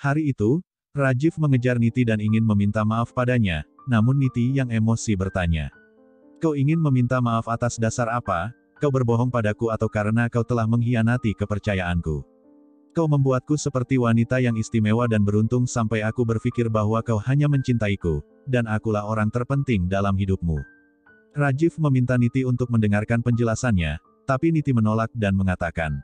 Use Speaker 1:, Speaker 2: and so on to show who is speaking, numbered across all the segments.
Speaker 1: Hari itu, Rajiv mengejar Niti dan ingin meminta maaf padanya, namun Niti yang emosi bertanya. Kau ingin meminta maaf atas dasar apa? Kau berbohong padaku atau karena kau telah mengkhianati kepercayaanku? Kau membuatku seperti wanita yang istimewa dan beruntung sampai aku berpikir bahwa kau hanya mencintaiku, dan akulah orang terpenting dalam hidupmu. Rajiv meminta Niti untuk mendengarkan penjelasannya, tapi Niti menolak dan mengatakan,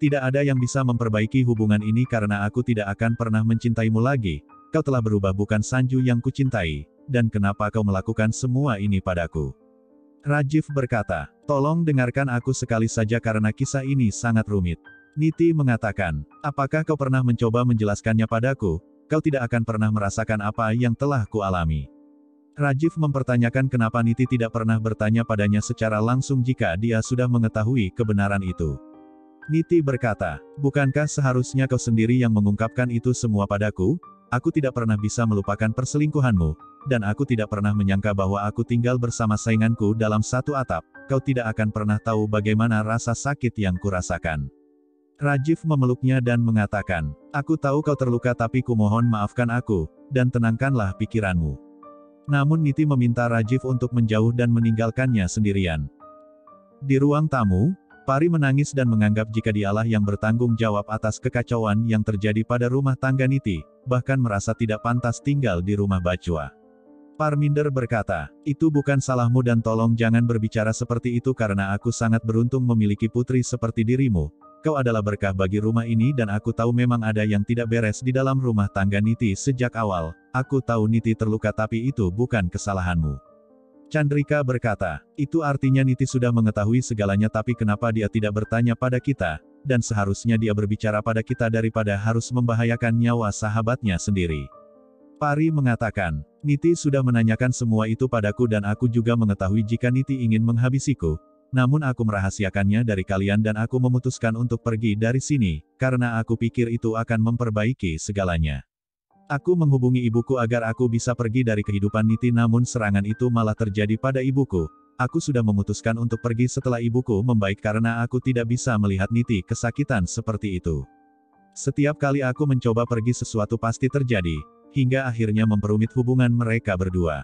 Speaker 1: tidak ada yang bisa memperbaiki hubungan ini karena aku tidak akan pernah mencintaimu lagi. Kau telah berubah, bukan Sanju yang kucintai, dan kenapa kau melakukan semua ini padaku? Rajiv berkata, tolong dengarkan aku sekali saja karena kisah ini sangat rumit. Niti mengatakan, apakah kau pernah mencoba menjelaskannya padaku? Kau tidak akan pernah merasakan apa yang telah kualami. Rajiv mempertanyakan kenapa Niti tidak pernah bertanya padanya secara langsung jika dia sudah mengetahui kebenaran itu. Niti berkata, bukankah seharusnya kau sendiri yang mengungkapkan itu semua padaku? Aku tidak pernah bisa melupakan perselingkuhanmu, dan aku tidak pernah menyangka bahwa aku tinggal bersama sainganku dalam satu atap. Kau tidak akan pernah tahu bagaimana rasa sakit yang kurasakan. Rajiv memeluknya dan mengatakan, aku tahu kau terluka tapi kumohon maafkan aku, dan tenangkanlah pikiranmu. Namun Niti meminta Rajiv untuk menjauh dan meninggalkannya sendirian. Di ruang tamu, Pari menangis dan menganggap jika dialah yang bertanggung jawab atas kekacauan yang terjadi pada rumah tangga Niti, bahkan merasa tidak pantas tinggal di rumah Bachua. Parminder berkata, itu bukan salahmu dan tolong jangan berbicara seperti itu karena aku sangat beruntung memiliki putri seperti dirimu. Kau adalah berkah bagi rumah ini dan aku tahu memang ada yang tidak beres di dalam rumah tangga Niti sejak awal. Aku tahu Niti terluka tapi itu bukan kesalahanmu. Chandrika berkata, itu artinya Niti sudah mengetahui segalanya tapi kenapa dia tidak bertanya pada kita, dan seharusnya dia berbicara pada kita daripada harus membahayakan nyawa sahabatnya sendiri. Pari mengatakan, Niti sudah menanyakan semua itu padaku dan aku juga mengetahui jika Niti ingin menghabisiku, namun aku merahasiakannya dari kalian dan aku memutuskan untuk pergi dari sini, karena aku pikir itu akan memperbaiki segalanya. Aku menghubungi ibuku agar aku bisa pergi dari kehidupan Niti namun serangan itu malah terjadi pada ibuku. Aku sudah memutuskan untuk pergi setelah ibuku membaik karena aku tidak bisa melihat Niti kesakitan seperti itu. Setiap kali aku mencoba pergi sesuatu pasti terjadi, hingga akhirnya memperumit hubungan mereka berdua.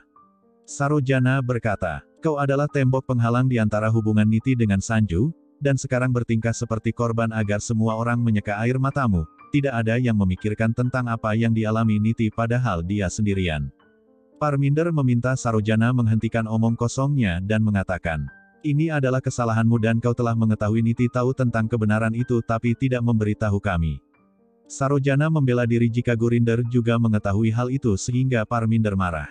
Speaker 1: Sarojana berkata, kau adalah tembok penghalang di antara hubungan Niti dengan Sanju, dan sekarang bertingkah seperti korban agar semua orang menyeka air matamu. Tidak ada yang memikirkan tentang apa yang dialami Niti padahal dia sendirian. Parminder meminta Sarojana menghentikan omong kosongnya dan mengatakan, ini adalah kesalahanmu dan kau telah mengetahui Niti tahu tentang kebenaran itu tapi tidak memberitahu kami. Sarojana membela diri jika Gurinder juga mengetahui hal itu sehingga Parminder marah.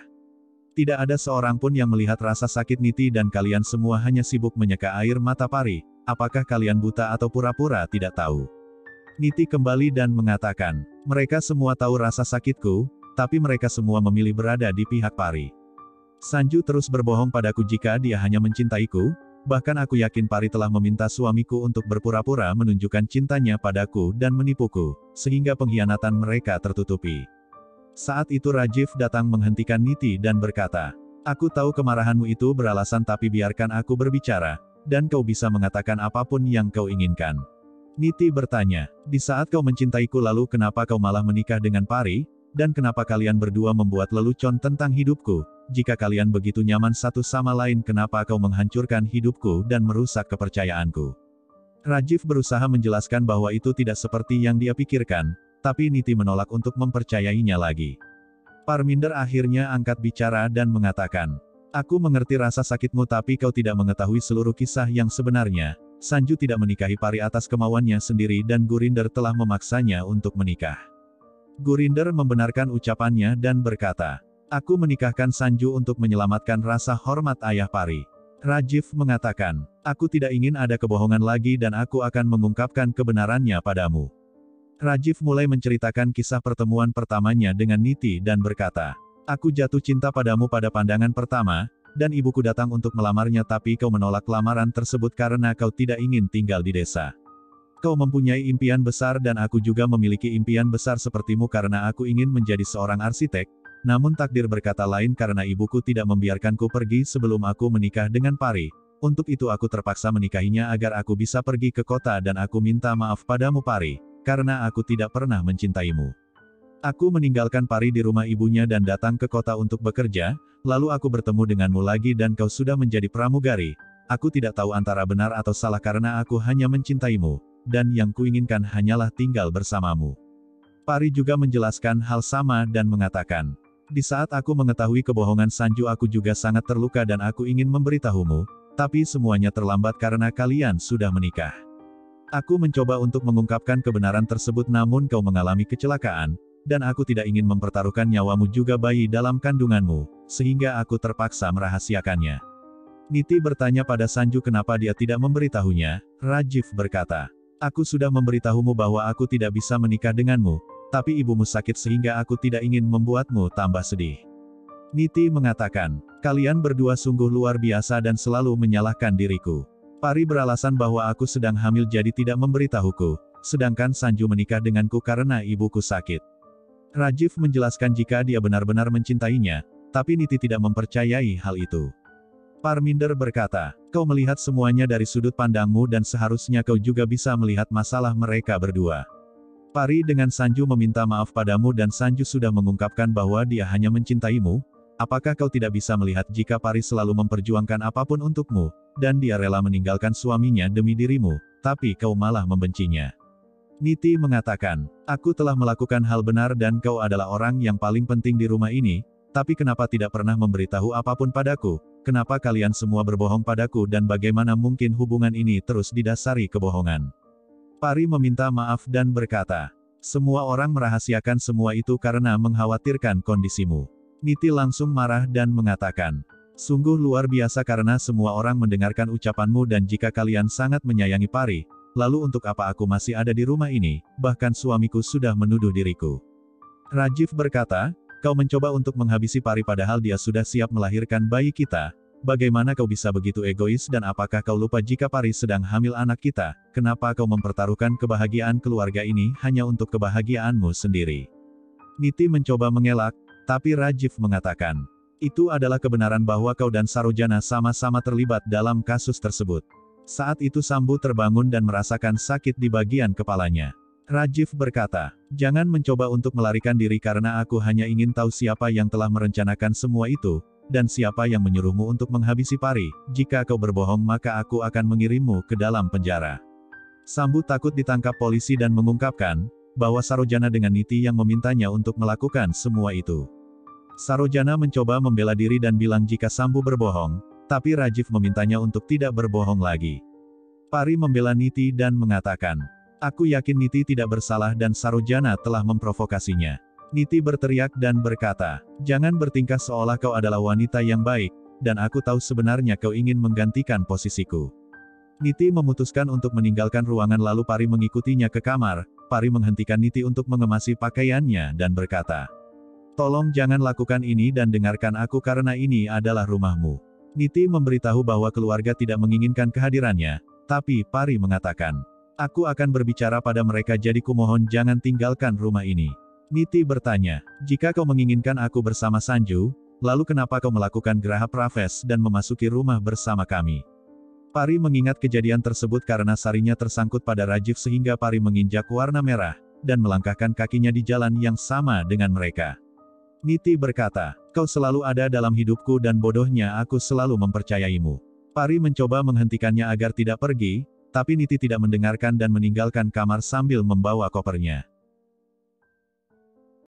Speaker 1: Tidak ada seorang pun yang melihat rasa sakit Niti dan kalian semua hanya sibuk menyeka air mata Pari. Apakah kalian buta atau pura-pura tidak tahu? Niti kembali dan mengatakan, mereka semua tahu rasa sakitku, tapi mereka semua memilih berada di pihak Pari. Sanju terus berbohong padaku jika dia hanya mencintaiku, bahkan aku yakin Pari telah meminta suamiku untuk berpura-pura menunjukkan cintanya padaku dan menipuku, sehingga pengkhianatan mereka tertutupi. Saat itu Rajiv datang menghentikan Niti dan berkata, aku tahu kemarahanmu itu beralasan tapi biarkan aku berbicara, dan kau bisa mengatakan apapun yang kau inginkan. Niti bertanya, di saat kau mencintaiku lalu kenapa kau malah menikah dengan Pari, dan kenapa kalian berdua membuat lelucon tentang hidupku, jika kalian begitu nyaman satu sama lain kenapa kau menghancurkan hidupku dan merusak kepercayaanku. Rajiv berusaha menjelaskan bahwa itu tidak seperti yang dia pikirkan, tapi Niti menolak untuk mempercayainya lagi. Parminder akhirnya angkat bicara dan mengatakan, aku mengerti rasa sakitmu tapi kau tidak mengetahui seluruh kisah yang sebenarnya. Sanju tidak menikahi Pari atas kemauannya sendiri dan Gurinder telah memaksanya untuk menikah. Gurinder membenarkan ucapannya dan berkata, aku menikahkan Sanju untuk menyelamatkan rasa hormat ayah Pari. Rajiv mengatakan, aku tidak ingin ada kebohongan lagi dan aku akan mengungkapkan kebenarannya padamu. Rajiv mulai menceritakan kisah pertemuan pertamanya dengan Niti dan berkata, aku jatuh cinta padamu pada pandangan pertama, dan ibuku datang untuk melamarnya tapi kau menolak lamaran tersebut karena kau tidak ingin tinggal di desa. Kau mempunyai impian besar dan aku juga memiliki impian besar sepertimu karena aku ingin menjadi seorang arsitek, namun takdir berkata lain karena ibuku tidak membiarkanku pergi sebelum aku menikah dengan Pari. Untuk itu aku terpaksa menikahinya agar aku bisa pergi ke kota dan aku minta maaf padamu Pari, karena aku tidak pernah mencintaimu. Aku meninggalkan Pari di rumah ibunya dan datang ke kota untuk bekerja, lalu aku bertemu denganmu lagi dan kau sudah menjadi pramugari. Aku tidak tahu antara benar atau salah karena aku hanya mencintaimu, dan yang kuinginkan hanyalah tinggal bersamamu. Pari juga menjelaskan hal sama dan mengatakan, di saat aku mengetahui kebohongan Sanju aku juga sangat terluka dan aku ingin memberitahumu, tapi semuanya terlambat karena kalian sudah menikah. Aku mencoba untuk mengungkapkan kebenaran tersebut namun kau mengalami kecelakaan, dan aku tidak ingin mempertaruhkan nyawamu juga bayi dalam kandunganmu, sehingga aku terpaksa merahasiakannya. Niti bertanya pada Sanju kenapa dia tidak memberitahunya. Rajiv berkata, aku sudah memberitahumu bahwa aku tidak bisa menikah denganmu, tapi ibumu sakit sehingga aku tidak ingin membuatmu tambah sedih. Niti mengatakan, kalian berdua sungguh luar biasa dan selalu menyalahkan diriku. Pari beralasan bahwa aku sedang hamil jadi tidak memberitahuku, sedangkan Sanju menikah denganku karena ibuku sakit. Rajiv menjelaskan jika dia benar-benar mencintainya, tapi Niti tidak mempercayai hal itu. Parminder berkata, kau melihat semuanya dari sudut pandangmu dan seharusnya kau juga bisa melihat masalah mereka berdua. Pari dengan Sanju meminta maaf padamu dan Sanju sudah mengungkapkan bahwa dia hanya mencintaimu. Apakah kau tidak bisa melihat jika Pari selalu memperjuangkan apapun untukmu, dan dia rela meninggalkan suaminya demi dirimu, tapi kau malah membencinya? Niti mengatakan, aku telah melakukan hal benar dan kau adalah orang yang paling penting di rumah ini, tapi kenapa tidak pernah memberitahu apapun padaku? Kenapa kalian semua berbohong padaku dan bagaimana mungkin hubungan ini terus didasari kebohongan? Pari meminta maaf dan berkata, semua orang merahasiakan semua itu karena mengkhawatirkan kondisimu. Niti langsung marah dan mengatakan, sungguh luar biasa karena semua orang mendengarkan ucapanmu dan jika kalian sangat menyayangi Pari, lalu untuk apa aku masih ada di rumah ini, bahkan suamiku sudah menuduh diriku. Rajiv berkata, kau mencoba untuk menghabisi Pari padahal dia sudah siap melahirkan bayi kita. Bagaimana kau bisa begitu egois dan apakah kau lupa jika Pari sedang hamil anak kita? Kenapa kau mempertaruhkan kebahagiaan keluarga ini hanya untuk kebahagiaanmu sendiri? Niti mencoba mengelak, tapi Rajiv mengatakan, itu adalah kebenaran bahwa kau dan Sarojana sama-sama terlibat dalam kasus tersebut. Saat itu Sambu terbangun dan merasakan sakit di bagian kepalanya. Rajiv berkata, jangan mencoba untuk melarikan diri karena aku hanya ingin tahu siapa yang telah merencanakan semua itu, dan siapa yang menyuruhmu untuk menghabisi Pari. Jika kau berbohong maka aku akan mengirimmu ke dalam penjara. Sambu takut ditangkap polisi dan mengungkapkan, bahwa Sarojana dengan Niti yang memintanya untuk melakukan semua itu. Sarojana mencoba membela diri dan bilang jika Sambu berbohong, tapi Rajiv memintanya untuk tidak berbohong lagi. Pari membela Niti dan mengatakan, aku yakin Niti tidak bersalah dan Sarojana telah memprovokasinya. Niti berteriak dan berkata, jangan bertingkah seolah kau adalah wanita yang baik, dan aku tahu sebenarnya kau ingin menggantikan posisiku. Niti memutuskan untuk meninggalkan ruangan lalu Pari mengikutinya ke kamar. Pari menghentikan Niti untuk mengemasi pakaiannya dan berkata, tolong jangan lakukan ini dan dengarkan aku karena ini adalah rumahmu. Niti memberitahu bahwa keluarga tidak menginginkan kehadirannya, tapi Pari mengatakan, aku akan berbicara pada mereka jadi kumohon jangan tinggalkan rumah ini. Niti bertanya, jika kau menginginkan aku bersama Sanju, lalu kenapa kau melakukan Graha Praves dan memasuki rumah bersama kami? Pari mengingat kejadian tersebut karena sarinya tersangkut pada Rajiv sehingga Pari menginjak warna merah, dan melangkahkan kakinya di jalan yang sama dengan mereka. Niti berkata, kau selalu ada dalam hidupku dan bodohnya aku selalu mempercayaimu. Pari mencoba menghentikannya agar tidak pergi, tapi Niti tidak mendengarkan dan meninggalkan kamar sambil membawa kopernya.